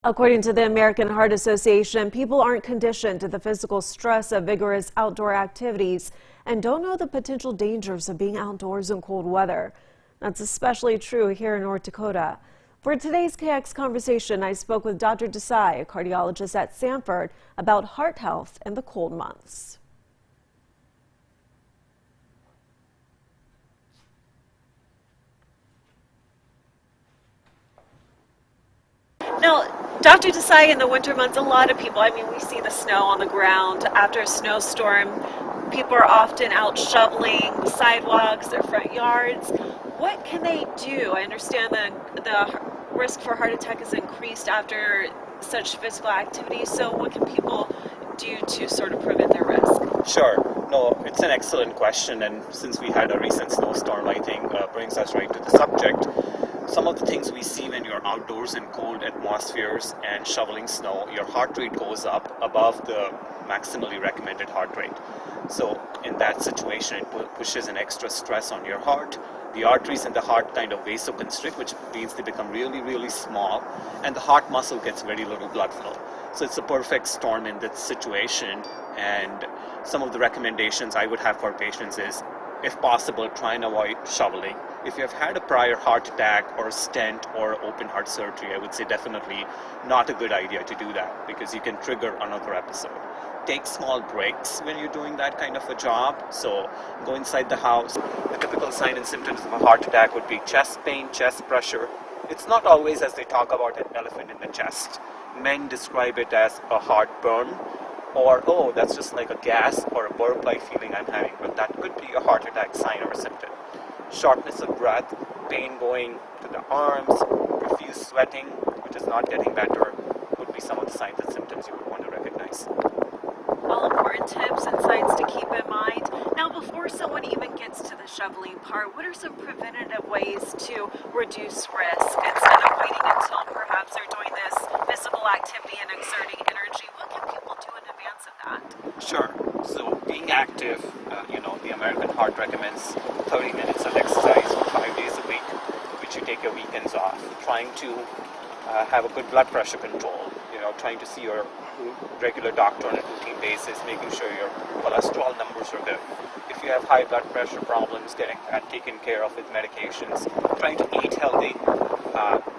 According to the American Heart Association, people aren't conditioned to the physical stress of vigorous outdoor activities and don't know the potential dangers of being outdoors in cold weather. That's especially true here in North Dakota. For today's KX Conversation, I spoke with Dr. Desai, a cardiologist at Sanford, about heart health in the cold months. Now, Dr. Desai, in the winter months, a lot of people, we see the snow on the ground. After a snowstorm, people are often out shoveling the sidewalks, their front yards. What can they do? I understand that the risk for heart attack is increased after such physical activity. So what can people do to sort of prevent their risk? Sure. No, it's an excellent question. And since we had a recent snowstorm, I think brings us right to the subject. Some of the things we see when you're outdoors in cold atmospheres and shoveling snow, your heart rate goes up above the maximally recommended heart rate. So in that situation, it pushes an extra stress on your heart. The arteries in the heart kind of vasoconstrict, which means they become really, really small, and the heart muscle gets very little blood flow. So it's a perfect storm in this situation. And some of the recommendations I would have for patients is, if possible, try and avoid shoveling. If you have had a prior heart attack or a stent or open heart surgery, I would say definitely not a good idea to do that because you can trigger another episode. Take small breaks when you're doing that kind of a job. So go inside the house. The typical sign and symptoms of a heart attack would be chest pain, chest pressure. It's not always as they talk about an elephant in the chest. Men describe it as a heartburn, or, oh, that's just like a gas or a burp-like feeling I'm having, but that could be a heart attack sign or a symptom. Shortness of breath, pain going to the arms, profuse sweating, which is not getting better, would be some of the signs and symptoms you would want to recognize. All important tips and signs to keep in mind. Now, before someone even gets to the shoveling part, what are some preventative ways to reduce risk instead of waiting until perhaps they're doing this physical activity and exerting energy? What can people do in advance of that? Sure. So being active, the American Heart recommends 30 minutes of exercise for 5 days a week, which you take your weekends off. Trying to have a good blood pressure control, trying to see your regular doctor on a routine basis, making sure your cholesterol numbers are good. If you have high blood pressure problems, getting that taken care of with medications, trying to eat healthy,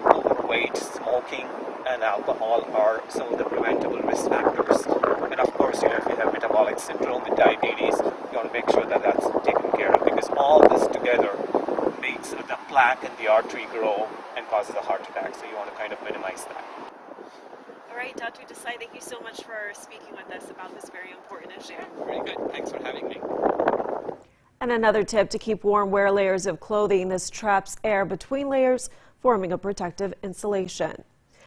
overweight, smoking, and alcohol are some of the preventable risk factors. And of course, if you have metabolic syndrome with diabetes, you want to make sure that that's taken care of because all this together makes the plaque in the artery grow and causes a heart attack. So you want to kind of minimize that. All right, Dr. Desai, thank you so much for speaking with us about this very important issue. Very good. Thanks for having me. And another tip to keep warm, wear layers of clothing. This traps air between layers, forming a protective insulation.